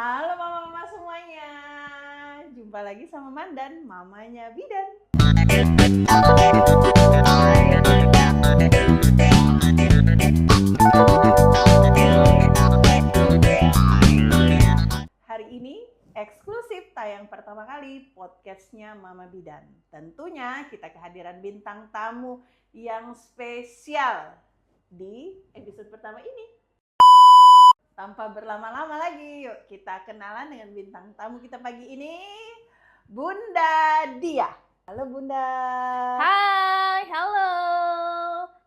Halo mama-mama semuanya, jumpa lagi sama Mandan, mamanya Bidan. Hari ini eksklusif tayang pertama kali podcastnya Mama Bidan. Tentunya kita kehadiran bintang tamu yang spesial di episode pertama ini. Tanpa berlama-lama lagi, yuk kita kenalan dengan bintang tamu kita pagi ini, Bunda Dia. Halo Bunda. Hai, halo.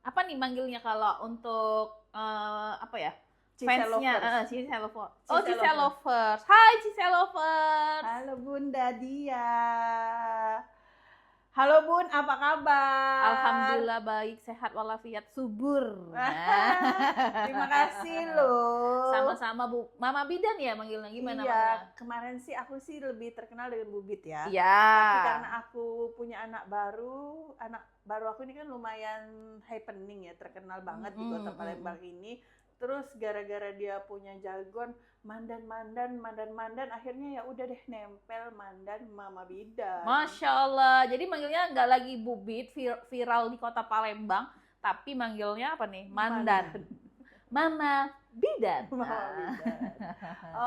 Apa nih manggilnya kalau untuk apa ya? Fansnya, Cise Lovers. Oh, Cise Lovers. Hai, Cise Lovers. Halo Bunda Dia. Halo Bun, apa kabar? Alhamdulillah baik, sehat walafiat, subur. Terima kasih loh. Sama-sama Bu. Mama Bidan ya manggilnya gimana? Iya, kemarin sih aku sih lebih terkenal dengan Bubit ya. Iya. Tapi karena aku punya anak baru aku ini kan lumayan happening ya, terkenal banget di kota Palembang ini. Terus gara-gara dia punya jargon Mandan, akhirnya ya udah deh nempel Mandan Mama Bidan. Masya Allah. Jadi manggilnya nggak lagi Bubit viral di kota Palembang, tapi manggilnya apa nih? Mandan. Mama Bidan.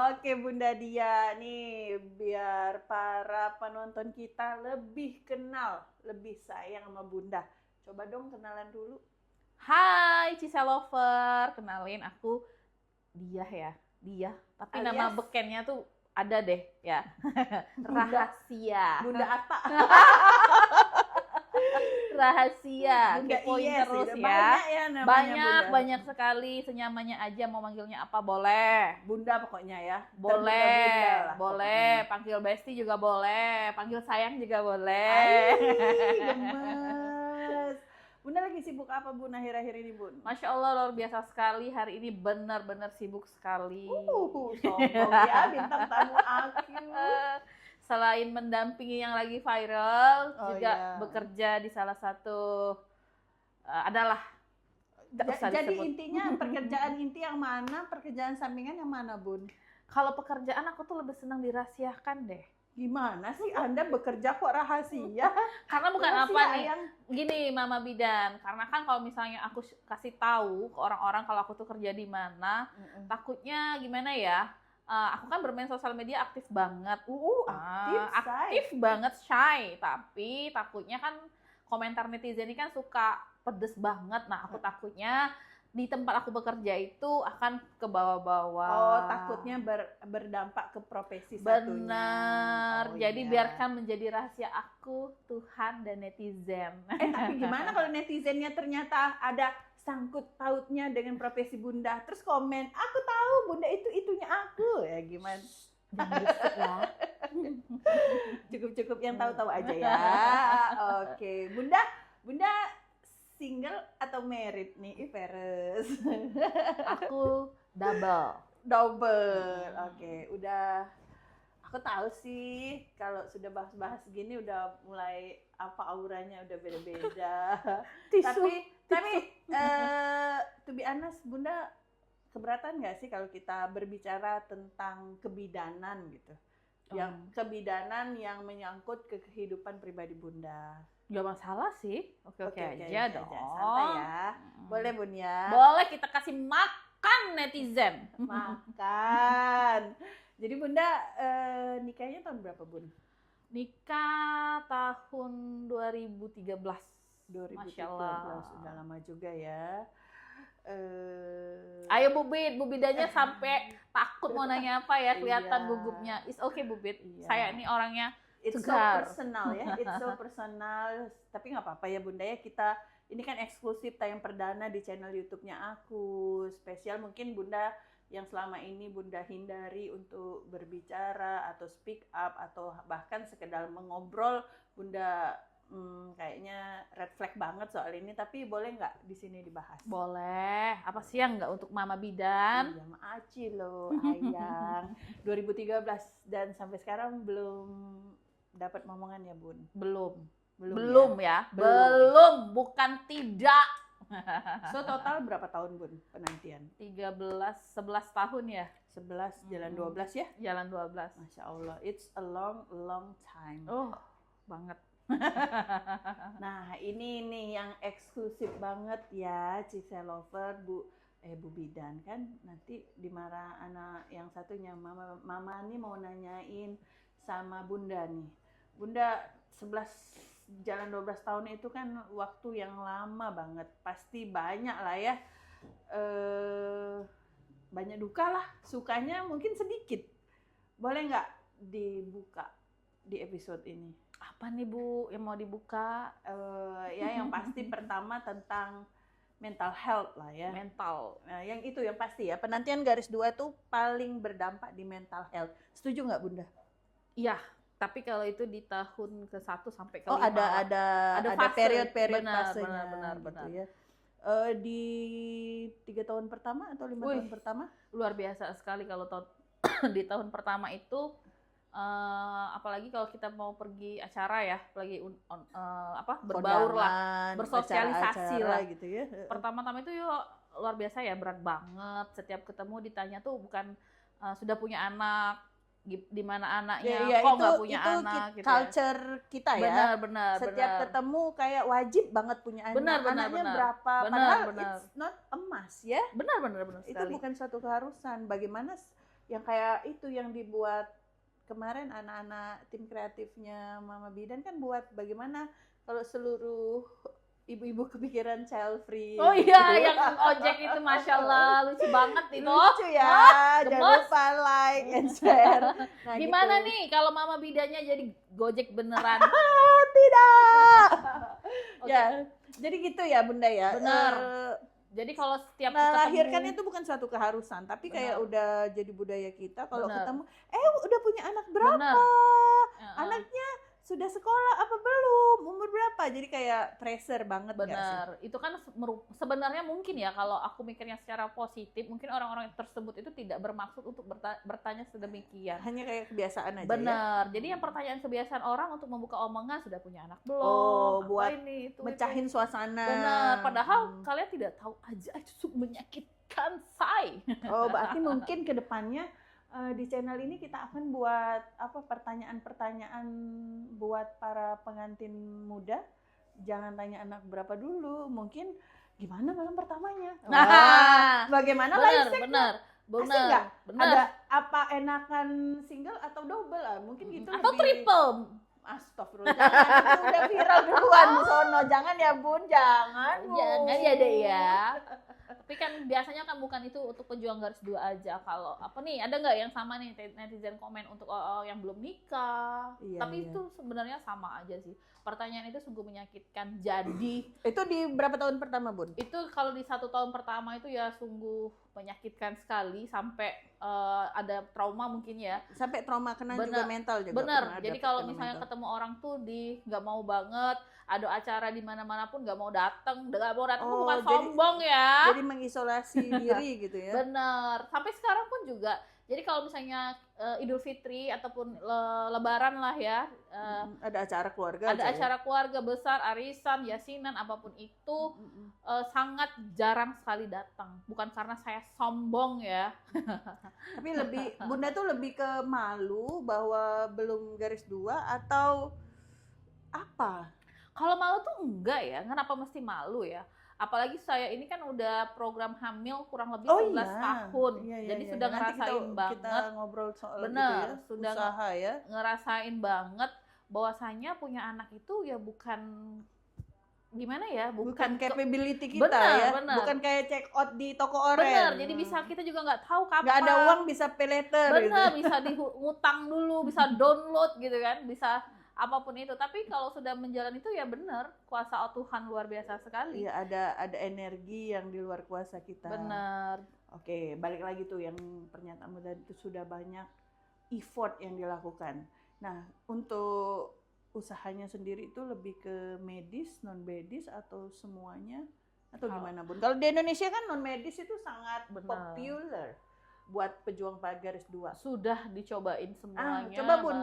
Oke Bunda Dia nih, biar para penonton kita lebih kenal, lebih sayang sama Bunda. Coba dong kenalan dulu. Hai Cise Lover, kenalin aku Dia ya. Dia, tapi alias nama bekennya tuh ada deh ya. Rahasia. Bunda Atta. Rahasia. Bunda Kepoin Iya terus sih, ya. banyak ya namanya Banyak sekali, senyamannya aja mau manggilnya apa boleh. Bunda pokoknya ya. Boleh, Bunda lah, boleh. pokoknya. Panggil Besti juga boleh, panggil sayang juga boleh. Gemes. Bunda lagi sibuk apa Bun akhir-akhir ini Bun? Masya Allah luar biasa sekali, hari ini benar-benar sibuk sekali. Sombong ya bintang tamu aku. Selain mendampingi yang lagi viral, juga iya. bekerja di salah satu adalah. Jadi intinya pekerjaan inti yang mana, pekerjaan sampingan yang mana Bun? Kalau pekerjaan aku tuh lebih senang dirahasiakan deh. Gimana sih Anda bekerja kok rahasia? Karena bukan Rahasia apa nih, yang... gini Mama Bidan, karena kan kalau misalnya aku kasih tahu ke orang-orang kalau aku tuh kerja di mana, takutnya gimana ya? Aku kan bermain sosial media aktif banget, aktif banget, shy. Tapi takutnya kan komentar netizen ini kan suka pedes banget. Nah aku takutnya di tempat aku bekerja itu akan ke bawah-bawah. Oh, takutnya berdampak ke profesi satunya. Benar. Oh, jadi iya. biarkan menjadi rahasia aku, Tuhan dan netizen. Tapi gimana kalau netizennya ternyata ada sangkut pautnya dengan profesi Bunda, terus komen, aku tahu Bunda itunya aku, ya gimana? Cukup yang tahu-tahu aja ya. Oke, Bunda single atau married nih, Iveres? Aku double. Oke, udah. Aku tahu sih kalau sudah bahas-bahas gini udah mulai apa auranya udah beda-beda. Tapi to be honest, Bunda keberatan nggak sih kalau kita berbicara tentang kebidanan gitu? Yang kebidanan yang menyangkut ke kehidupan pribadi Bunda. Gak masalah sih. Oke aja dong. Santai ya. Boleh Bun ya? Boleh, kita kasih makan netizen. Makan. Jadi Bunda nikahnya tahun berapa Bun? Nikah tahun 2013. 2013. Masya Allah. Sudah lama juga ya. Ayo Bubidanya sampai takut mau nanya apa ya, kelihatan Iya. gugupnya. It's okay Bubid. Iya. Saya ini orangnya It's so segar. personal ya, it's so personal. Tapi nggak apa-apa ya Bunda ya, kita ini kan eksklusif tayang perdana di channel YouTube-nya aku. Spesial mungkin Bunda yang selama ini Bunda hindari untuk berbicara atau speak up atau bahkan sekedar mengobrol, Bunda kayaknya red flag banget soal ini. Tapi boleh nggak di sini dibahas? Boleh. Apa sih yang nggak untuk Mama Bidan? Iya, sama Aci loh, ayang. 2013 dan sampai sekarang belum dapat momongan ya Bun? Belum Belum ya. Belum, bukan tidak. So total berapa tahun Bun penantian? 11 tahun ya. 11 jalan 12 ya? Jalan 12. Masya Allah, it's a long time. Oh, banget. Nah, ini nih yang eksklusif banget ya, Cise Lover, Bu Bidan kan nanti dimarah anak yang satunya. Mama nih mau nanyain sama Bunda nih. Bunda 11 jalan 12 tahun itu kan waktu yang lama banget. Pasti banyak lah ya. Banyak duka lah, sukanya mungkin sedikit. Boleh nggak dibuka di episode ini? Apa nih Bu yang mau dibuka? Ya yang pasti pertama tentang mental health lah ya. Mental. Nah, yang itu yang pasti ya, penantian garis 2 tuh paling berdampak di mental health. Setuju nggak Bunda? Iya, tapi kalau itu di tahun ke-1 sampai ke-5. Oh, ada fase. period Benar, fasenya. benar. Gitu ya. Di 3 tahun pertama atau 5 tahun pertama? Luar biasa sekali kalau di tahun pertama itu, apalagi kalau kita mau pergi acara ya, apalagi berbaur lah, bersosialisasi lah gitu ya. Pertama-tama itu luar biasa ya, berat banget. Setiap ketemu ditanya tuh bukan sudah punya anak, di mana anaknya, kok nggak punya anak gitu culture ya. Kita ya. Benar. Setiap ketemu kayak wajib banget punya anak. Anaknya berapa? Padahal it's not a must ya. Benar sekali. Itu bukan suatu keharusan. Bagaimana yang kayak itu yang dibuat kemarin anak-anak tim kreatifnya Mama Bidan kan buat bagaimana kalau seluruh ibu-ibu kepikiran child free. Oh iya, yang ojek itu Masya Allah, lucu banget itu. Lucu ya, jangan lupa like and share. Nah, gimana gitu. nih kalau Mama Bidannya jadi Gojek beneran? Tidak. Okay. Ya, jadi gitu ya Bunda ya. Benar. Jadi kalau setiap melahirkan itu bukan suatu keharusan, tapi kayak udah jadi budaya kita. Kalau ketemu, udah punya anak berapa? Anaknya sudah sekolah apa belum? Umur berapa? Jadi kayak pressure banget. Benar. Itu kan sebenarnya mungkin ya kalau aku mikirnya secara positif, mungkin orang-orang tersebut itu tidak bermaksud untuk bertanya sedemikian. Hanya kayak kebiasaan aja. Benar. Jadi yang pertanyaan kebiasaan orang untuk membuka omongan, sudah punya anak belum? Oh, buat ini, itu, mecahin suasana. Benar. Padahal kalian tidak tahu aja itu menyakitkan say. Oh, berarti mungkin ke depannya di channel ini kita akan buat pertanyaan-pertanyaan buat para pengantin muda. Jangan tanya anak berapa dulu, mungkin gimana malam pertamanya. Bagaimana live sex? Benar. Asik nggak? Ada apa enakan single atau double lah? Mungkin gitu. Atau triple. Astagfirullah, jangan, itu udah viral duluan di sono. Jangan ya Bun, jangan ya deh ya. Tapi kan biasanya kan bukan itu untuk pejuang garis 2 aja. Kalau apa nih, ada nggak yang sama nih netizen komen untuk yang belum nikah? Tapi itu sebenarnya sama aja sih. Pertanyaan itu sungguh menyakitkan. Jadi itu di berapa tahun pertama Bun? Itu kalau di 1 tahun pertama itu ya sungguh menyakitkan sekali, sampai ada trauma mungkin ya. Sampai trauma kena juga mental juga. Bener. Jadi kalau misalnya ketemu orang tuh nggak mau banget, ada acara di mana-mana pun nggak mau datang bukan sombong ya. Jadi mengisolasi diri gitu ya. Bener. Sampai sekarang pun juga. Jadi kalau misalnya Idul Fitri ataupun Lebaran lah ya, ada acara keluarga. Ada acara keluarga besar, arisan, yasinan, apapun itu sangat jarang sekali datang. Bukan karena saya sombong ya. Tapi Bunda tuh lebih ke malu bahwa belum garis 2 atau apa? Kalau malu tuh enggak ya. Kenapa mesti malu ya? Apalagi saya ini kan udah program hamil kurang lebih 11 tahun. Jadi sudah ngerasain banget. Kita ngobrol soal bener, gitu ya, sudah usaha ya. Ngerasain banget bahwasanya punya anak itu ya bukan gimana ya, bukan capability kita ya. Bukan kayak check out di toko oren. Bener, jadi kita juga nggak tahu kapan. Nggak ada uang bisa pay later. Bener, gitu. Bisa ngutang dulu, bisa download gitu kan, bisa apapun itu. Tapi kalau sudah menjalani itu ya benar, kuasa Tuhan luar biasa sekali. Iya, ada energi yang di luar kuasa kita. Benar. Oke, balik lagi tuh yang pernyataan muda itu sudah banyak effort yang dilakukan. Nah, untuk usahanya sendiri itu lebih ke medis, non medis atau semuanya atau gimana Bun? Kalau di Indonesia kan non medis itu sangat populer buat pejuang garis 2. Sudah dicobain semuanya. Coba Bun,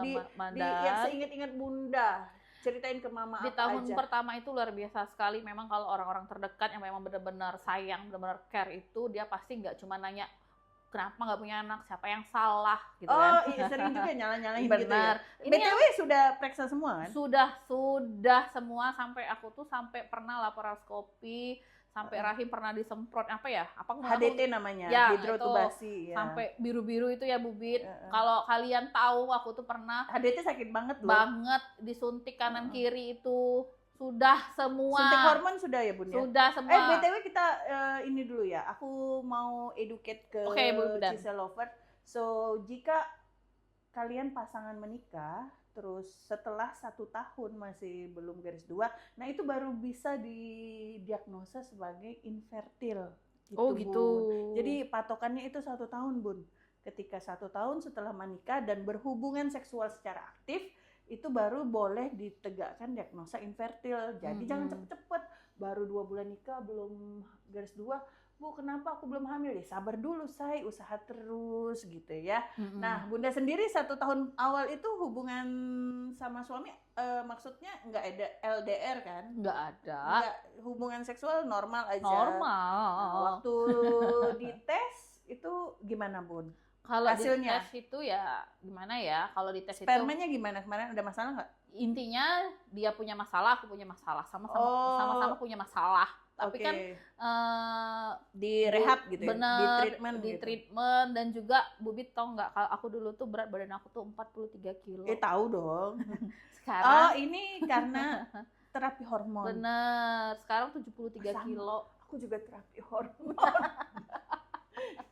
yang seingat-ingat Bunda. Ceritain ke mama Di apa tahun aja. pertama itu luar biasa sekali. Memang kalau orang-orang terdekat yang memang benar-benar sayang, benar-benar care itu, dia pasti nggak cuma nanya kenapa nggak punya anak, siapa yang salah gitu Oh, kan. iya, sering juga nyala-nyalain gitu ya. Benar. Ini BTW sudah periksa semua kan? sudah semua, sampai aku tuh sampai pernah laparoskopi, sampai rahim pernah disemprot apa ya? Apa HDT namanya, ya, hidrotubasi ya. sampai biru-biru itu ya Bu Bit. Kalau kalian tahu aku tuh pernah HDT sakit banget loh. banget disuntik kanan kiri itu. Sudah semua. Suntik hormon sudah ya Bun ya? Sudah semua. BTW kita ini dulu ya. Aku mau educate ke Oke, Bu Dan. Cisel Lover. So, jika kalian pasangan menikah, terus setelah 1 tahun masih belum garis 2, nah itu baru bisa didiagnosa sebagai infertil. Gitu, Oh gitu. Bun. Jadi patokannya itu 1 tahun Bun. Ketika 1 tahun setelah menikah dan berhubungan seksual secara aktif, itu baru boleh ditegakkan diagnosa infertil. Jadi jangan cepet-cepet, baru 2 bulan nikah belum garis 2, Bu kenapa aku belum hamil? Ya sabar dulu say, usaha terus gitu ya. Nah Bunda sendiri 1 tahun awal itu hubungan sama suami maksudnya nggak ada LDR kan? Nggak ada. Nggak, hubungan seksual normal aja. Normal. Nah, waktu dites itu gimana Bun? Kalau di hasilnya? tes itu ya gimana ya? Kalau di tes itu Spermanya gimana? Kemarin ada masalah nggak? intinya dia punya masalah, aku punya masalah, Oh. sama-sama punya masalah. Tapi Oke. kan di rehab gitu ya? bener, Di treatment di gitu? treatment. Dan juga Bu Bit tau nggak, kalau aku dulu tuh berat badan aku tuh 43 kilo. Tahu dong. Sekarang Oh ini karena terapi hormon. bener, sekarang 73 Sama. kilo. Aku juga terapi hormon.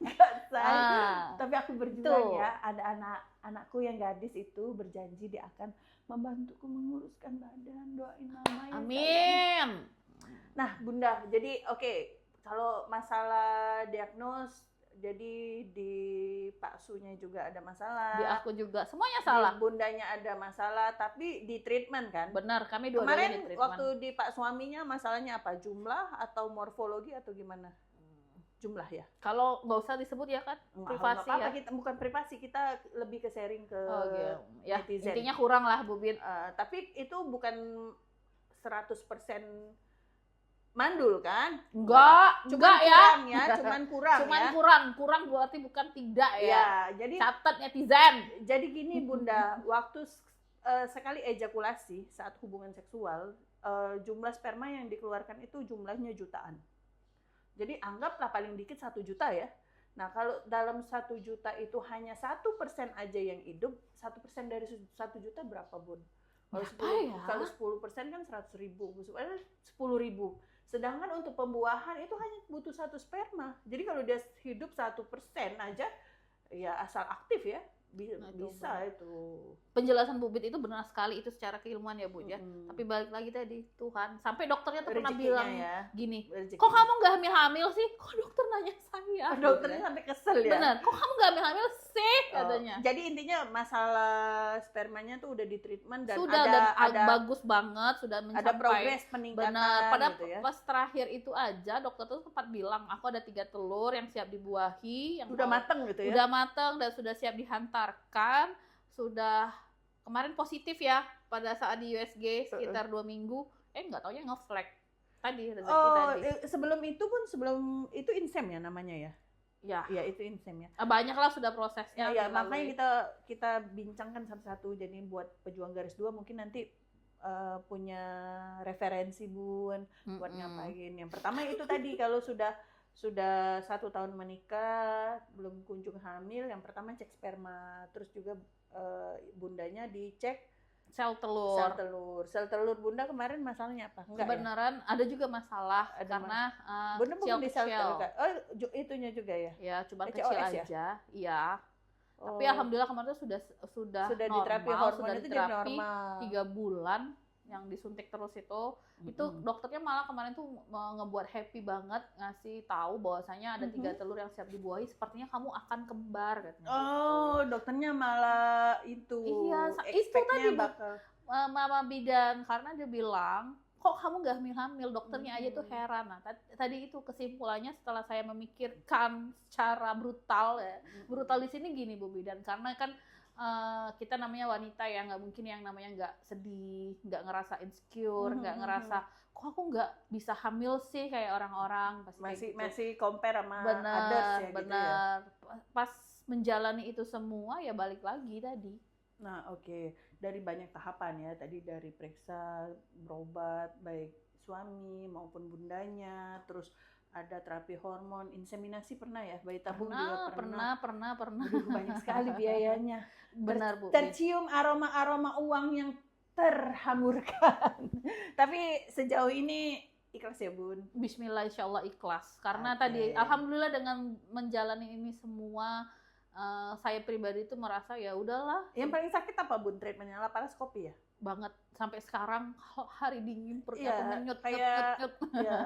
Nggak say. Tapi aku berjuang Tuh. ya. Ada anakku yang gadis itu berjanji dia akan membantuku menguruskan badan. Doain mama ya. Amin. Nah Bunda, jadi oke, kalau masalah diagnos, jadi di Pak Sunya juga ada masalah. Di aku juga semuanya Di salah. Bundanya ada masalah, tapi di treatment kan? Benar, kami dua-duanya Kemarin di treatment. waktu di Pak suaminya masalahnya apa? Jumlah atau morfologi atau gimana? Jumlah ya? Kalau nggak usah disebut ya kan, privasi Apa-apa, ya. kita bukan privasi, kita lebih ke sharing ke Oh gitu. Ya, netizen. intinya kurang lah Bu Bit. Tapi itu bukan 100% mandul kan? Enggak ya. Kurang ya, cuman kurang ya. Kurang berarti bukan tidak ya. Ya, jadi Catat netizen. Jadi gini Bunda, waktu sekali ejakulasi saat hubungan seksual, jumlah sperma yang dikeluarkan itu jumlahnya jutaan. Jadi anggaplah paling dikit 1 juta ya. Nah kalau dalam 1 juta itu hanya 1% aja yang hidup, 1% dari 1 juta berapa Bun? Kalau 10% kan 100.000, 10.000. Sedangkan untuk pembuahan itu hanya butuh 1 sperma. Jadi kalau dia hidup 1% aja, ya asal aktif ya, bisa itu. Penjelasan Bu Bit itu benar sekali, itu secara keilmuan ya Bu ya. Tapi balik lagi tadi, Tuhan. Sampai dokternya tuh pernah bilang gini, kok kamu nggak hamil-hamil sih? Kok dokter nanya saya? Dokternya sampai kesel ya. Benar, kok kamu nggak hamil-hamil sih katanya. Jadi intinya masalah spermanya tuh udah di treatment dan sudah ada bagus banget, sudah mencapai. Ada progres peningkatan. Benar, pada gitu ya. pas terakhir itu aja dokter tuh sempat bilang aku ada 3 telur yang siap dibuahi, yang udah mateng gitu ya. Udah mateng dan sudah siap dihantarkan, sudah kemarin positif ya pada saat di USG sekitar 2 minggu. Nggak taunya nge-flag tadi rezeki tadi. Sebelum itu insem ya namanya ya. Ya itu insem ya. Banyak lah sudah prosesnya. Ya makanya kita bincangkan satu-satu. Jadi buat pejuang garis 2 mungkin nanti punya referensi Bun buat ngapain. Yang pertama itu tadi kalau sudah 1 tahun menikah belum kunjung hamil, yang pertama cek sperma, terus juga bundanya dicek sel telur Bunda kemarin masalahnya apa? Enggak kebenaran ya? Ada juga masalah karena Bunda bukan di sel telur kan? Itunya juga ya? Ya cuma HOS kecil ya? aja, iya. Tapi alhamdulillah kemarin tuh sudah normal, diterapi hormon sudah itu diterapi jadi normal. 3 bulan yang disuntik terus itu dokternya malah kemarin tuh ngebuat happy banget, ngasih tahu bahwasanya ada 3 telur yang siap dibuahi, sepertinya kamu akan kembar katanya. Dokternya malah itu. Iya, itu tadi bakal Mama Bidan, karena dia bilang kok kamu gak hamil-hamil, dokternya aja tuh heran. Nah tadi itu kesimpulannya setelah saya memikirkan secara brutal ya. Brutal di sini gini Bu Bidan, karena kan kita namanya wanita ya, nggak mungkin yang namanya nggak sedih, nggak ngerasa insecure, nggak ngerasa kok aku nggak bisa hamil sih kayak orang-orang, pasti kayak gitu. Masih compare sama Bener, others ya gitu ya. bener. Pas menjalani itu semua ya balik lagi tadi. Nah, oke. Dari banyak tahapan ya, tadi dari periksa, berobat, baik suami maupun bundanya, terus ada terapi hormon, inseminasi pernah ya, bayi tabung juga pernah. Pernah. Aduh, banyak sekali biayanya. Benar, Bu. Tercium aroma-aroma uang yang terhamburkan. Tapi sejauh ini ikhlas ya, Bun? Bismillah, insya Allah ikhlas. Karena Oke. tadi, alhamdulillah dengan menjalani ini semua, saya pribadi itu merasa ya udahlah. Yang paling sakit apa, Bun? Treatmentnya laparoskopi ya? Banget sampai sekarang kalau hari dingin perut Iya, aku menyut. kayak ya,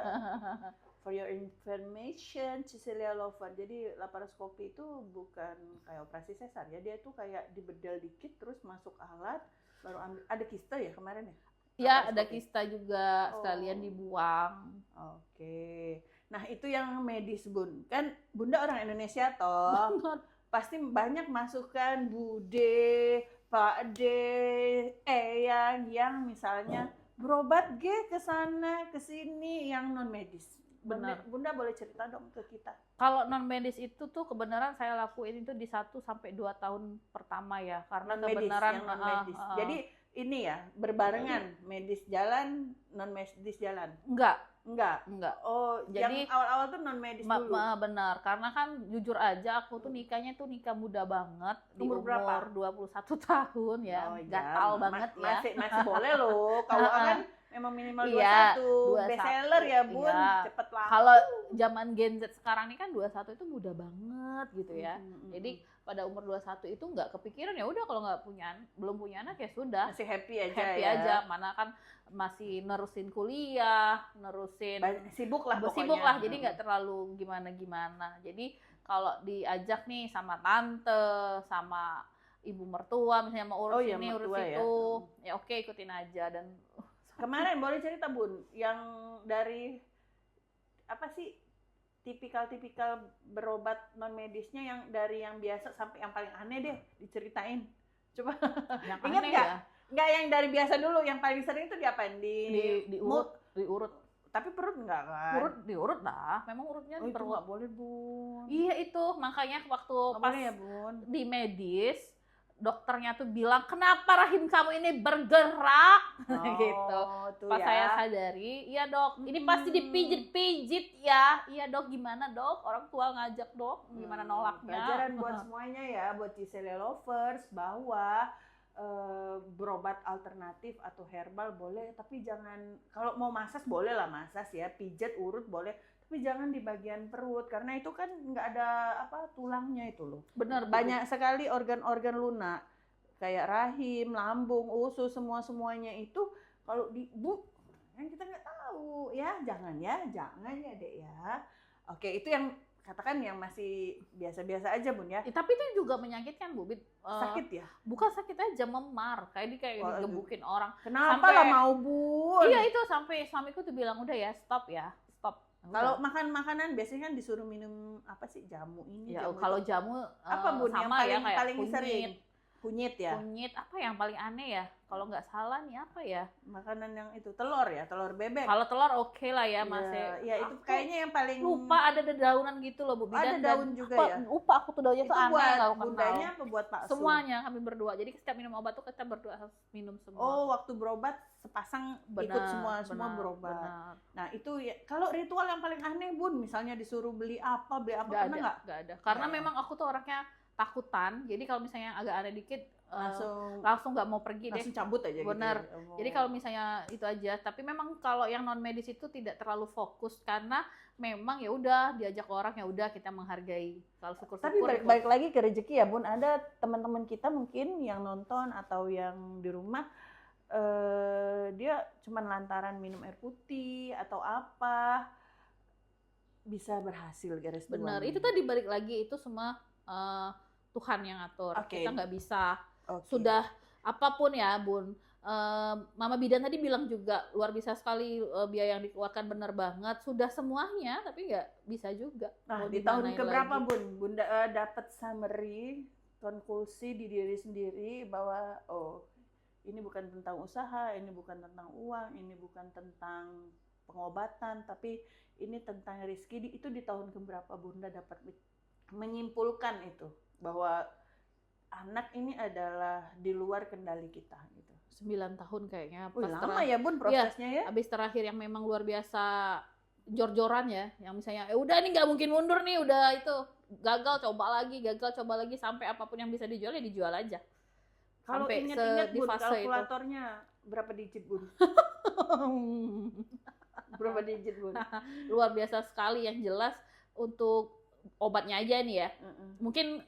for your information, Cecilia Lover. Jadi laparoskopi itu bukan kayak operasi sesar ya, dia tuh kayak dibedal dikit terus masuk alat baru ambil. Ada kista ya kemarin ya? Ya, ada Laparoskopi. kista juga sekalian dibuang. Oke. Nah, itu yang medis, Bun. Kan Bunda orang Indonesia toh. Pasti banyak masukan Bude, Pak D, Eyang yang misalnya berobat ke sana ke sini yang non medis. Benar. Bunda boleh cerita dong ke kita. Kalau non medis itu tuh kebenaran saya lakuin itu di 1 sampai 2 tahun pertama ya, karena Non-medis, kebenaran yang non medis. Jadi ini ya berbarengan medis jalan, non medis jalan. Enggak. Oh, Jadi yang awal-awal tuh non medis dulu. Benar, karena kan jujur aja aku tuh nikahnya tuh nikah muda banget di Umur berapa? 21 tahun ya. Oh, iya. Gatal banget ya. Masih boleh loh. Kalau kan memang minimal 21. Iya, 21. Best seller ya, Bun. Iya. Cepet lah. Kalau zaman Gen Z sekarang ini kan 21 itu muda banget gitu ya. Jadi pada umur 21 itu nggak kepikiran, ya udah kalau belum punya anak ya sudah. masih happy aja Happy ya. aja, mana kan masih nerusin kuliah, nerusin Sibuk lah pokoknya. sibuk lah, jadi nggak terlalu gimana-gimana. Jadi kalau diajak nih sama tante, sama ibu mertua, misalnya mau urus iya, ini, urus mertua ya. itu, ya oke ikutin aja. Dan Kemarin boleh cerita, Bun, yang dari apa sih tipikal berobat non medisnya, yang dari yang biasa sampai yang paling aneh deh diceritain. Coba. yang Ingat aneh nggak? ya, Nggak yang dari biasa dulu, yang paling sering itu diapain? diurut. Tapi perut nggak kan? Diurut lah, memang urutnya Oh, di itu perut. nggak boleh, Bun. Iya itu, makanya waktu Nggak pas boleh ya, Bun. di medis, dokternya tuh bilang, kenapa rahim kamu ini bergerak? Gitu. Tuh Pas ya. saya sadari, iya dok, ini pasti dipijit-pijit ya. Iya dok, gimana dok? Orang tua ngajak dok, gimana nolaknya? Pelajaran buat semuanya ya, buat Cecilia Lovers, bahwa berobat alternatif atau herbal boleh, tapi jangan, kalau mau masas boleh lah masas ya, pijat, urut boleh, tapi jangan di bagian perut, karena itu kan nggak ada tulangnya itu loh. Benar, Banyak sekali organ-organ lunak, kayak rahim, lambung, usus, semuanya itu kalau kan kita nggak tahu ya, jangan ya dek ya. Oke, itu yang katakan yang masih biasa-biasa aja, Bun ya. Tapi itu juga menyakitkan Bu Bit. Sakit ya? Bukan sakit aja, memar, kayak digebukin orang. Kenapa Sampai- lah mau, Bun? Iya itu, sampai suamiku tuh bilang udah ya stop. Kalau makan makanan biasanya kan disuruh minum apa sih, jamu ini, ya jamu kalau itu. jamu apa, Bun, yang sama ya kayak paling sering? Kunyit ya. Kunyit apa yang paling aneh ya? Kalau nggak salah nih apa ya? Makanan yang itu telur ya, telur bebek. Kalau telur oke lah ya, Iya, masih. ya itu Aku kayaknya yang paling lupa ada dedaunan gitu loh Bu Ada Bidan. daun juga ya? Lupa aku tuh daunnya itu tuh aneh, buat nggak kenal. bundanya apa buat Pak Su? Semuanya kami berdua. Jadi setiap minum obat tuh kita berdua harus minum semua. Oh, waktu berobat sepasang ikut semua berobat. Benar. Nah, itu ya, kalau ritual yang paling aneh, Bun, misalnya disuruh beli apa pernah nggak? Nggak ada. Karena Nggak ya? memang aku tuh orangnya takutan. Jadi kalau misalnya agak aneh dikit Langsung nggak mau pergi deh. cabut aja Benar. gitu. Oh. Jadi kalau misalnya itu aja, tapi memang kalau yang non medis itu tidak terlalu fokus karena memang ya udah diajak orang, ya udah kita menghargai. Kalau syukur-syukur. Tapi balik lagi ke rezeki ya, Bun. Ada teman-teman kita mungkin yang nonton atau yang di rumah, dia cuma lantaran minum air putih atau apa bisa berhasil garis bawah. Benar. Itu tadi balik lagi, itu semua Tuhan yang atur. Oke. Kita nggak bisa. Oke. Sudah apapun ya Bun. Mama Bidan tadi bilang juga luar biasa sekali, biaya yang dikeluarkan benar banget. Sudah semuanya, tapi nggak bisa juga. Nah, Mau di tahun dimanain keberapa, lagi. Bun? Bunda dapat summary konklusi di diri sendiri bahwa ini bukan tentang usaha, ini bukan tentang uang, ini bukan tentang pengobatan, tapi ini tentang rezeki. Itu di tahun keberapa Bunda dapat menyimpulkan itu bahwa anak ini adalah di luar kendali kita gitu? 9 tahun kayaknya. Lama ya Bun prosesnya ya? Habis terakhir yang memang luar biasa jor-joran ya, yang misalnya udah nih nggak mungkin mundur nih, udah itu gagal coba lagi sampai apapun yang bisa dijual ya dijual aja. Kalau Sampai ingat-ingat di Bun, fase kalkulatornya berapa digit Bun? Berapa digit Bun? Luar biasa sekali. Yang jelas untuk obatnya aja nih ya. Mungkin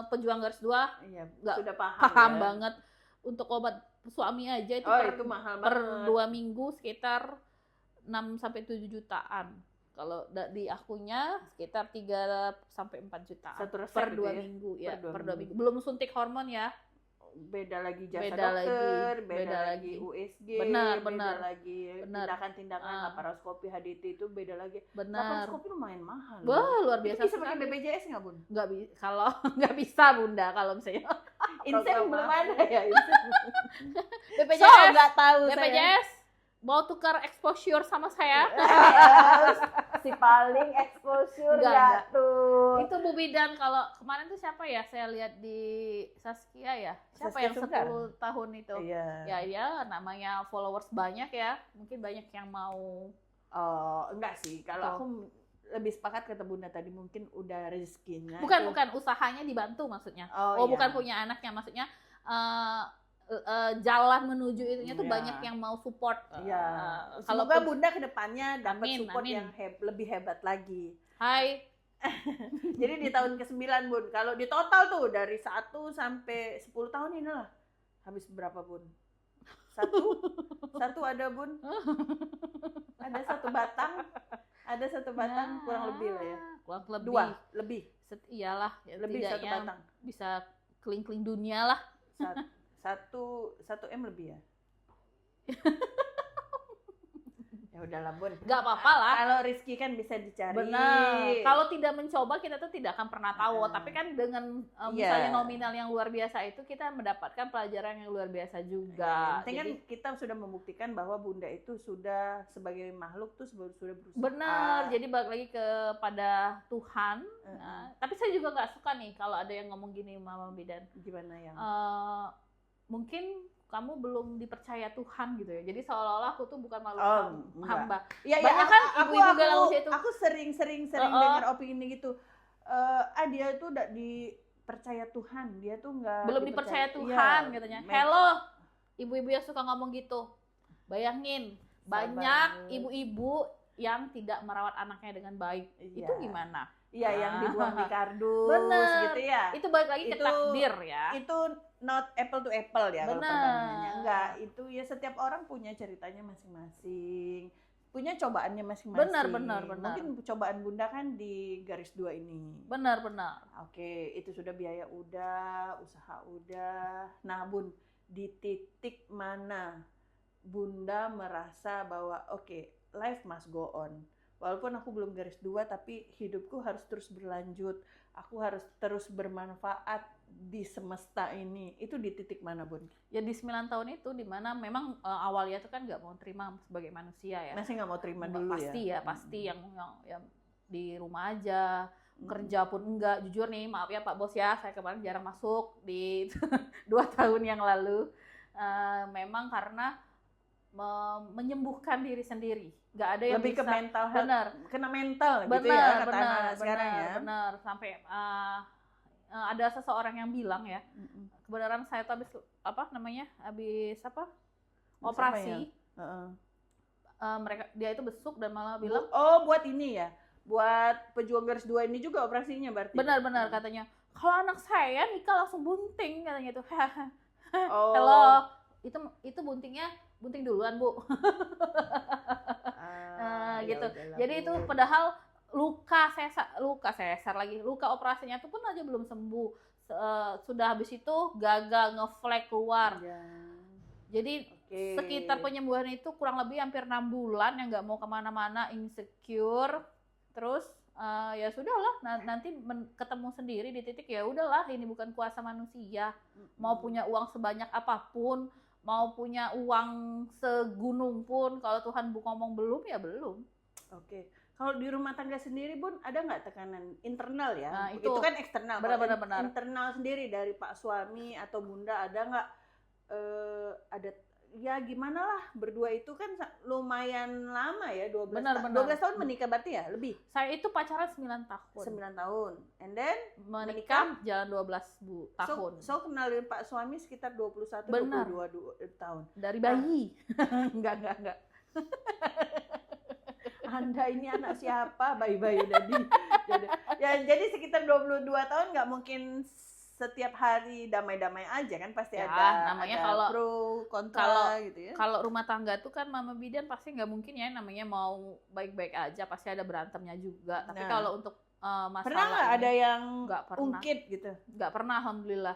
pejuang garis 2 nggak sudah paham ya? banget. Untuk obat suami aja itu itu mahal per banget. 2 minggu sekitar 6-7 jutaan. Kalau di akunya sekitar 3-4 jutaan. Satu resep per 2 ya? minggu ya. Per 2 minggu. Belum suntik hormon ya. Beda lagi jasa Beda dokter, lagi, beda lagi USG, benar. beda lagi tindakan-tindakan laparoskopi HDT itu beda lagi. Benar. Laparoskopi lumayan mahal. Wah, luar biasa. Itu bisa pakai BPJS nggak Bun? Nggak bisa. Kalau nggak bisa Bunda, kalau misalnya Insen belum ada ya Insen. BPJS nggak tahu BPJS mau tukar exposure sama saya? Si paling exposure nggak tuh. Itu Bu Bidan. Kalau kemarin tuh siapa ya? Saya lihat di Saskia ya. Siapa Saskia yang Sungkar? 10 tahun itu? Iya. Ya namanya followers banyak ya. Mungkin banyak yang mau. Enggak sih. Kalau aku lebih sepakat kata Bunda tadi, mungkin udah rezekinya. Bukan usahanya dibantu maksudnya. Bukan punya anaknya, maksudnya jalan menuju itunya tuh banyak yang mau support. Kalau Bunda kedepannya dapat support yang lebih hebat lagi. Hai. Jadi di tahun ke-9 Bun, kalau di total tuh dari 1 sampai 10 tahun inilah habis berapa Bun? Satu ada Bun? Ada satu batang kurang lebih lah ya. Kurang lebih. 2 lebih. Iyalah, ya, lebih satu batang. Bisa keling-keling dunia lah. 1 M lebih ya. Ya udahlah Bun. Gak apa-apa lah. Kalau rezeki kan bisa dicari. Benar. Kalau tidak mencoba kita tuh tidak akan pernah tahu. Tapi kan dengan misalnya nominal yang luar biasa itu kita mendapatkan pelajaran yang luar biasa juga. Jadi kan kita sudah membuktikan bahwa Bunda itu sudah sebagai makhluk tuh sudah berusaha. Benar. Jadi balik lagi kepada Tuhan. Nah, tapi saya juga nggak suka nih kalau ada yang ngomong gini Mama Bidan. Gimana yang? Mungkin kamu belum dipercaya Tuhan gitu ya. Jadi seolah-olah aku tuh bukan makhluk hamba. Iya, banyak kan ibu-ibu galau itu. Aku sering dengar opini gitu. Dia tuh udah dipercaya Tuhan, dia tuh nggak belum dipercaya Tuhan katanya. Hello, ibu-ibu yang suka ngomong gitu. Bayangin, banyak ibu-ibu yang tidak merawat anaknya dengan baik. Itu gimana? Iya, yang dibuang di kardus. Bener. Gitu ya. Itu balik lagi ke takdir ya. Itu not apple to apple ya. Bener. Kalau perbandingannya. Enggak, itu ya setiap orang punya ceritanya masing-masing. Punya cobaannya masing-masing. Benar. Mungkin cobaan Bunda kan di garis 2 ini. Benar. Oke, itu sudah biaya udah, usaha udah. Nah Bun, di titik mana Bunda merasa bahwa life must go on. Walaupun aku belum garis 2, tapi hidupku harus terus berlanjut. Aku harus terus bermanfaat di semesta ini. Itu di titik mana Bun? Ya di 9 tahun itu dimana memang awalnya tuh kan nggak mau terima sebagai manusia ya. Masih nggak mau terima dulu pasti ya. Pasti yang di rumah aja, kerja pun enggak. Jujur nih, maaf ya Pak Bos ya, saya kemarin jarang masuk di 2 tahun yang lalu. Memang karena menyembuhkan diri sendiri. Nggak ada yang lebih bisa, ke mental health. benar. Kena mental gitu ya kata anak sekarang ya. Benar. Sampai ada seseorang yang bilang ya, kebenaran saya tuh habis operasi. Dia itu besuk dan malah bilang, buat ini ya, buat pejuang garis 2 ini juga operasinya berarti. Benar katanya. Kalau anak saya nikah langsung bunting katanya itu. Hello, itu bunting duluan Bu. Gitu. Jadi itu padahal luka operasinya itu pun aja belum sembuh. Sudah habis itu gagal ngeflag keluar. Jadi sekitar penyembuhan itu kurang lebih hampir 6 bulan yang nggak mau kemana-mana, insecure, terus ya sudahlah, nanti ketemu sendiri di titik ya udahlah, ini bukan kuasa manusia. Mau punya uang sebanyak apapun, mau punya uang segunung pun, kalau Tuhan ngomong belum ya belum. Oke. Kalau di rumah tangga sendiri Bun, ada nggak tekanan internal ya? Nah, itu kan eksternal. Benar. Internal sendiri dari Pak suami atau Bunda ada nggak ada ya gimana lah, berdua itu kan lumayan lama ya, 12 tahun menikah berarti ya lebih. Saya itu pacaran 9 tahun. 9 tahun. And then menikah jalan 12 tahun. So kenalin Pak suami sekitar 21 22 tahun. Dari bayi. Enggak. Anda ini anak siapa? Bayi-bayi udah ya jadi sekitar 22 tahun nggak mungkin setiap hari damai-damai aja kan, pasti ya, ada namanya ada kalau pro kontra gitu ya. Kalau rumah tangga tuh kan Mama Bidan pasti nggak mungkin ya namanya mau baik-baik aja, pasti ada berantemnya juga. Tapi kalau untuk masalah pernah nggak ada yang nggak ungkit gitu? Nggak pernah, alhamdulillah.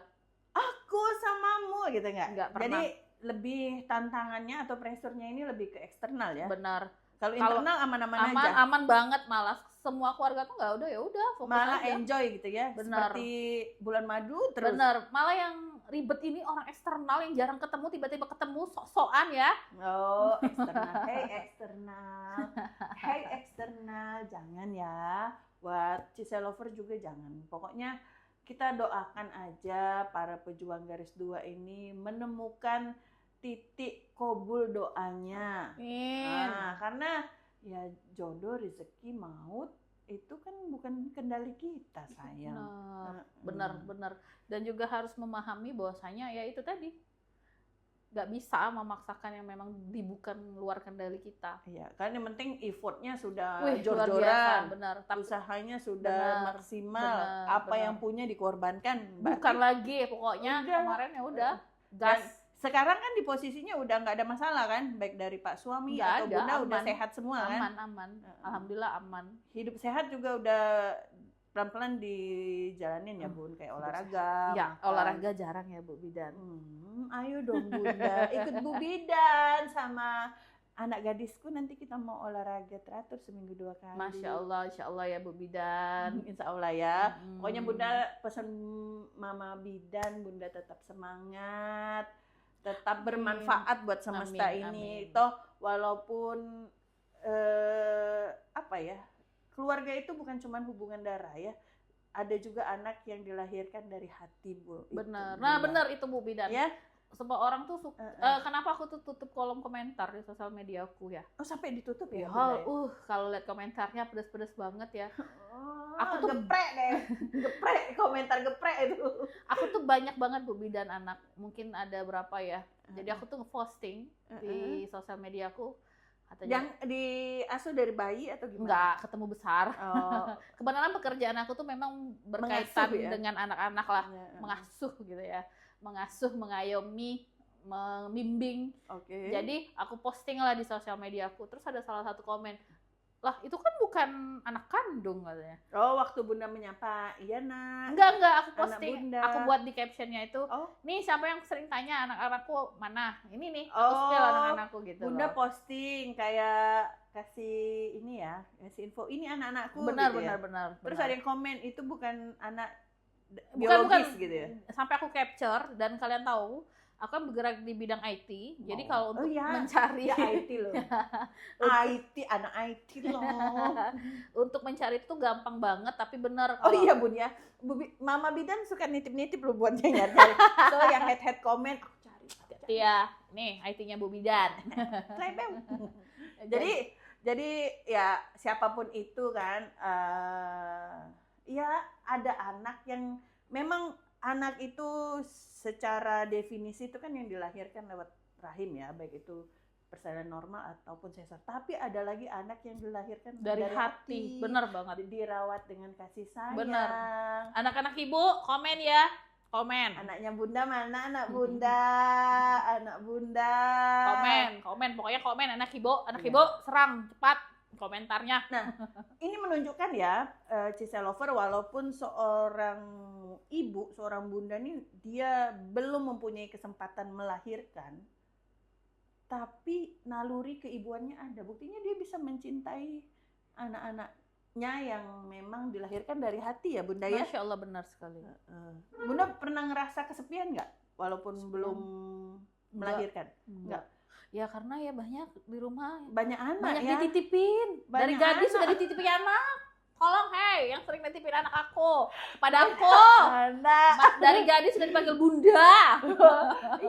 Aku samamu gitu nggak pernah. Jadi lebih tantangannya atau pressure-nya ini lebih ke eksternal ya. Benar. Kalau internal aman-aman aja. Aman banget, malah semua keluarga tuh nggak ya udah fokus malah aja. Enjoy gitu ya. Benar. Seperti bulan madu terus. Bener, malah yang ribet ini orang eksternal yang jarang ketemu, tiba-tiba ketemu sok-sokan ya. Oh, eksternal. Hey eksternal, jangan ya. Buat Cise Lover juga jangan. Pokoknya kita doakan aja para pejuang garis 2 ini menemukan titik kabul doanya. Nah, karena ya jodoh, rezeki, maut itu kan bukan kendali kita, sayang. Benar. Dan juga harus memahami bahwasanya ya itu tadi nggak bisa memaksakan yang memang bukan luar kendali kita. Iya, kan yang penting effortnya sudah jor-joran, benar. Usahanya sudah maksimal, apa yang punya dikorbankan. Bukan lagi, pokoknya kemarin ya udah gas. Sekarang kan di posisinya udah nggak ada masalah kan, baik dari Pak suami atau Bunda udah sehat semua kan? Aman. Alhamdulillah aman. Hidup sehat juga udah pelan-pelan dijalanin ya Bun, kayak olahraga. Ya, olahraga jarang ya Bu Bidan. Ayo dong Bunda, ikut Bu Bidan sama anak gadisku, nanti kita mau olahraga teratur seminggu 2 kali. Masya Allah ya Bu Bidan. Insya Allah ya. Pokoknya Bunda pesan Mama Bidan, Bunda tetap semangat, tetap bermanfaat buat semesta ini. Toh walaupun keluarga itu bukan cuma hubungan darah ya, ada juga anak yang dilahirkan dari hati, Bu. Benar. Nah, benar itu Bu Bidan. Ya. Semua orang tuh kenapa aku tuh tutup kolom komentar di sosial media aku ya? Oh, sampai ditutup ya? Kalau lihat komentarnya pedes-pedes banget ya. Aku tuh geprek itu. Aku tuh banyak banget Bu Bidan anak. Mungkin ada berapa ya? Jadi aku tuh ngeposting di sosial media aku. Katanya, yang diasuh dari bayi atau gimana? Enggak, ketemu besar. Kebenaran pekerjaan aku tuh memang berkaitan dengan anak-anak lah, mengasuh gitu ya. Mengasuh, mengayomi, membimbing. Jadi aku posting lah di sosial media aku. Terus ada salah satu komen, lah itu kan bukan anak kandung katanya. Oh, waktu Bunda menyapa, iya nak. Enggak, aku posting, aku buat di captionnya itu, nih siapa yang sering tanya anak-anakku mana? Ini nih, aku spill anak-anakku gitu. Bunda posting kayak kasih ini ya, kasih info ini anak-anakku. Benar. Terus ada yang komen itu bukan anak biologis gitu ya. Sampai aku capture dan kalian tahu, aku kan bergerak di bidang IT. Jadi kalau untuk mencari IT loh. Anak IT loh. Untuk mencari itu gampang banget, tapi benar. Iya Bun ya. Mama Bidan suka nitip-nitip loh buat nyari. So yang head komen aku cari. Iya, nih IT-nya Bu Bidan. Jadi ya siapapun itu kan, ya ada anak yang memang anak itu secara definisi itu kan yang dilahirkan lewat rahim ya, baik itu persalinan normal ataupun sesar. Tapi ada lagi anak yang dilahirkan dari hati. Benar banget. Dirawat dengan kasih sayang. Benar. Anak-anak ibu komen ya. Komen. Anaknya Bunda mana? Anak Bunda. Anak Bunda. Komen. Pokoknya komen anak ibu. Ibu serang cepat komentarnya. Nah, ini menunjukkan ya, Cise Lover, walaupun seorang ibu, seorang bunda nih, dia belum mempunyai kesempatan melahirkan, tapi naluri keibuannya ada. Buktinya dia bisa mencintai anak-anak yang memang dilahirkan dari hati ya Bunda ya. Masya Allah, benar sekali. Bunda pernah ngerasa kesepian nggak walaupun belum melahirkan? Enggak. Ya karena ya banyak di rumah. Banyak anak Banyak ya. dititipin. Dari Banyak gadis anak. sudah dititipin anak. Tolong, hei, yang sering nitipin anak aku. Kepada aku. Anak. Dari gadis sudah dipanggil bunda.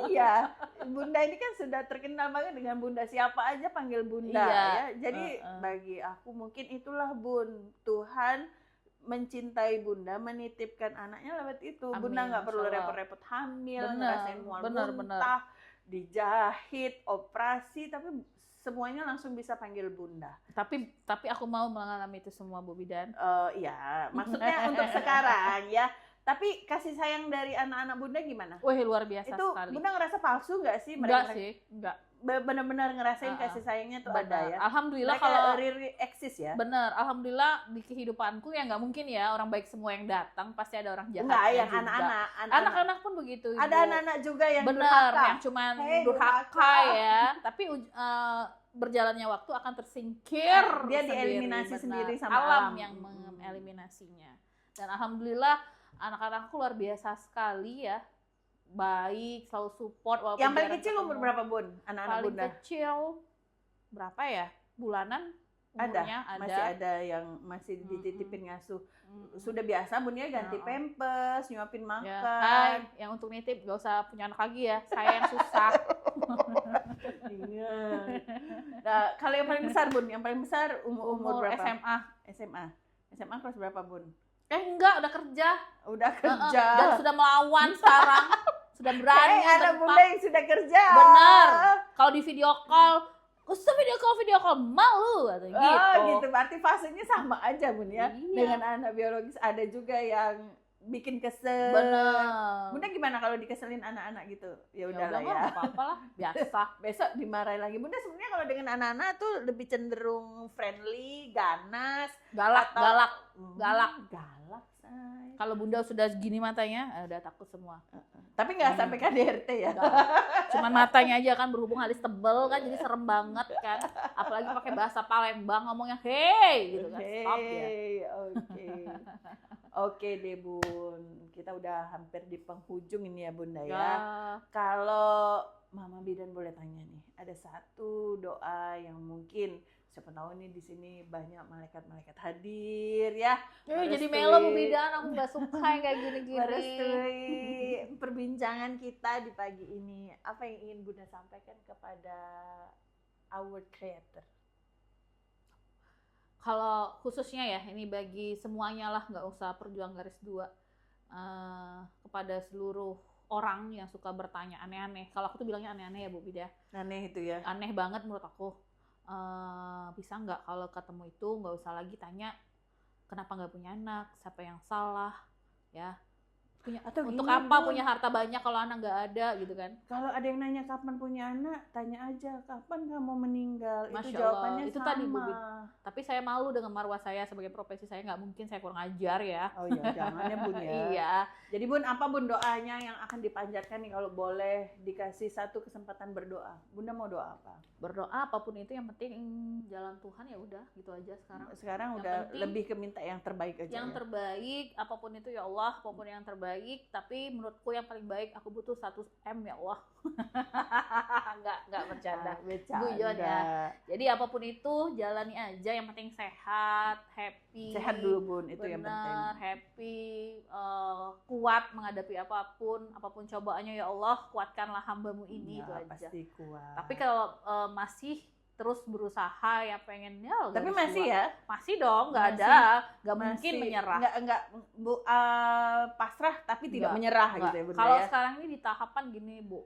Iya, Bunda ini kan sudah terkenal banget dengan Bunda, siapa aja panggil Bunda Iya. ya. Jadi bagi aku mungkin itulah Bun, Tuhan mencintai Bunda, menitipkan anaknya lewat itu. Amin, Bunda nggak perlu Masya Allah. repot-repot hamil, Benar, ngerasain mual benar, muntah, dijahit, operasi, tapi semuanya langsung bisa panggil Bunda. Tapi aku mau mengalami itu semua, Bu Bidan. Iya, maksudnya untuk sekarang ya. Tapi kasih sayang dari anak-anak Bunda gimana? Wih, luar biasa Itu sekali. Bunda ngerasa palsu nggak sih? Enggak sih, enggak. Benar-benar ngerasain kasih sayangnya tuh ada Benar. ya. Alhamdulillah Mereka kalau really eksis ya. benar, alhamdulillah di kehidupanku ya nggak mungkin ya orang baik semua yang datang, pasti ada orang jahat. Enggak, yang anak-anak. Anak-anak pun begitu. Ada Ibu. anak-anak juga yang benar, durhaka. yang cuman Hei, durhaka durhaka. ya. Tapi berjalannya waktu akan tersingkir. Dia sendiri, dieliminasi benar. sendiri sama alam alam. yang mengeliminasinya. Dan alhamdulillah anak-anakku luar biasa sekali ya. Baik, selalu support walaupun Yang paling jarang kecil umur ketemu. berapa Bun? Anak-anak Paling Bunda? kecil berapa ya? Bulanan Ada, umurnya masih ada yang masih dititipin ngasuh. Sudah biasa Bun ya ganti pampers, nyuapin makan. Ya, hai, yang untuk nitip gak usah punya anak lagi ya. Saya yang susah. Ingat. Nah, kalau yang paling besar Bun, yang paling besar umur berapa? SMA. SMA kelas berapa Bun? Enggak, udah kerja. Udah kerja. Dan sudah melawan sekarang. Sudah berani. Anak Bunda yang sudah kerja. Benar. Kalau di video call, usah video call malu atau gitu. Oh gitu, berarti fasenya sama aja Bun ya. Iya. Dengan anak biologis ada juga yang bikin kesel. Benar. Bunda gimana kalau dikeselin anak-anak gitu? Ya udah udahlah ya. nggak apa-apa lah, biasa. Besok dimarahin lagi. Bunda sebenarnya kalau dengan anak-anak tuh lebih cenderung friendly, ganas, Galak, atau- galak. Galak, say. Kalau bunda sudah gini matanya, udah takut semua. Tapi nggak sampai KDRT ya. Enggak. Cuman matanya aja kan berhubung alis tebel kan jadi serem banget kan. Apalagi pakai bahasa Palembang ngomongnya hey gitu kan. Stop ya. Hey, oke. Oke deh Bun, kita udah hampir di penghujung ini ya Bunda ya. Kalau Mama Bidan boleh tanya nih, ada satu doa yang mungkin siapa tahu nih di sini banyak malaikat-malaikat hadir ya. Jadi melo Bu Bidan, aku nggak suka yang kayak gini-gini. Merestui perbincangan kita di pagi ini. Apa yang ingin Bunda sampaikan kepada our creator? Kalau khususnya ya, ini bagi semuanya lah, nggak usah perjuang garis dua. Kepada seluruh orang yang suka bertanya aneh-aneh. Kalau aku tuh bilangnya aneh-aneh ya Bu Bidan. Aneh itu ya. Aneh banget menurut aku. Bisa nggak kalau ketemu itu nggak usah lagi tanya kenapa nggak punya anak, siapa yang salah, ya. Atau Untuk gini, apa Bun, punya harta banyak kalau anak nggak ada gitu kan? kalau ada yang nanya kapan punya anak, tanya aja kapan kamu meninggal. Masya itu Allah, jawabannya itu sama. tadi, Bu Bid. Tapi saya malu dengan marwah saya sebagai profesi saya, nggak mungkin saya kurang ajar ya. Oh iya, jangan ya Bun ya. Iya. Jadi Bun, apa Bun doanya yang akan dipanjatkan nih kalau boleh dikasih satu kesempatan berdoa? Bunda mau doa apa? Berdoa apapun itu yang penting jalan Tuhan ya udah gitu aja sekarang. Sekarang Yang udah penting lebih ke minta yang terbaik aja. Yang ya? terbaik apapun itu ya Allah, apapun yang terbaik, tapi menurutku yang paling baik aku butuh 100M ya Allah. Nggak bercanda. Guyon ya. Jadi apapun itu jalani aja, yang penting sehat, happy. Sehat dulu Bun, itu yang penting. Benar, happy, kuat menghadapi apapun cobaannya ya Allah, kuatkanlah hambamu ini, Ya, itu aja. pasti kuat. Tapi kalau masih terus berusaha ya pengen ya Tapi garis masih dua. ya? Masih dong, nggak Masih. ada, nggak mungkin Masih menyerah. Enggak Bu, pasrah tapi tidak Nggak, menyerah nggak. gitu ya Bunda Kalau ya. sekarang ini di tahapan gini Bu,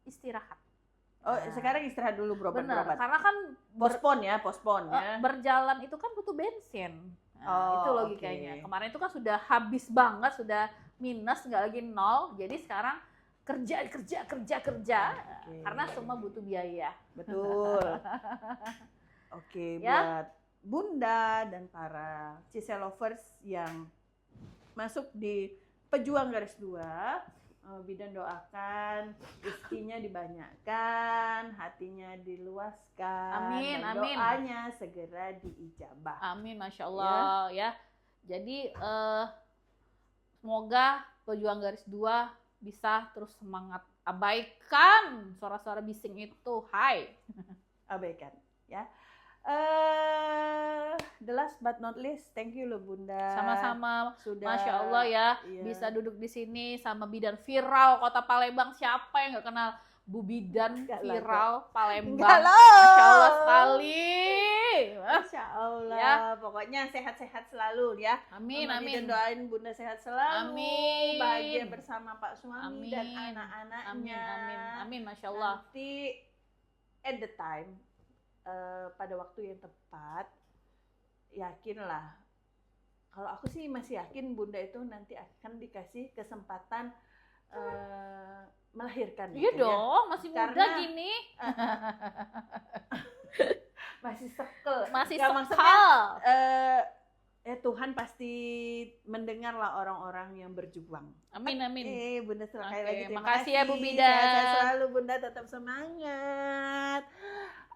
istirahat. Oh, Nah. sekarang istirahat dulu berobat. Benar, karena kan Pospon ya. berjalan itu kan butuh bensin. Nah, Oh, itu logikanya. oke. Kemarin itu kan sudah habis banget, sudah minus, nggak lagi nol. Jadi sekarang kerja. Oke. Karena semua butuh biaya. Betul. Oke, Ya. buat Bunda dan para Cise lovers yang masuk di Pejuang Garis 2, Bidan doakan rezekinya dibanyakkan, hatinya diluaskan, Amin, dan amin. doanya segera diijabah. Amin, Masya Allah ya. Jadi semoga pejuang garis 2 bisa terus semangat. Abaikan suara-suara bising itu. Hai. Abaikan ya. The last but not least, thank you loh Bunda. Sama-sama. Sudah, Masya Allah ya, iya. bisa duduk di sini sama bidan viral Kota Palembang. Siapa yang nggak kenal Bu Bidan Enggak lah, viral Palembang? Enggak lah. Masya Allah sekali. Masya Allah. Ya. Pokoknya sehat-sehat selalu ya. Amin, Mama amin. Bidan doain Bunda sehat selalu. Amin. Bahagia bersama Pak suami Amin. dan anak-anaknya. Amin, amin, amin, Masya Allah. Nanti at the time, pada waktu yang tepat, yakinlah. Kalau aku sih masih yakin Bunda itu nanti akan dikasih kesempatan melahirkan. Iya gitu dong, masih muda Karena- gini. Masih sekel. Masih Nggak, maksudnya, sekal. Tuhan pasti mendengar lah orang-orang yang berjuang. Amin, amin. Bunda sekali Oke, lagi terima makasih ya, Bu kasih. Bidan. Sehat-sehat selalu Bunda, tetap semangat.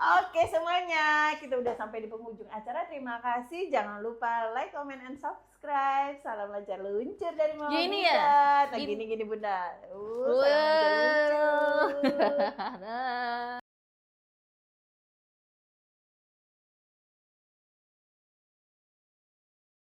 Oke semuanya, kita udah sampai di penghujung acara. Terima kasih. Jangan lupa like, comment, and subscribe. Salam lancar luncur dari Mama Gini Bidan. ya? Nah, gini Bunda. Salam Wow. lancar luncur. Dah.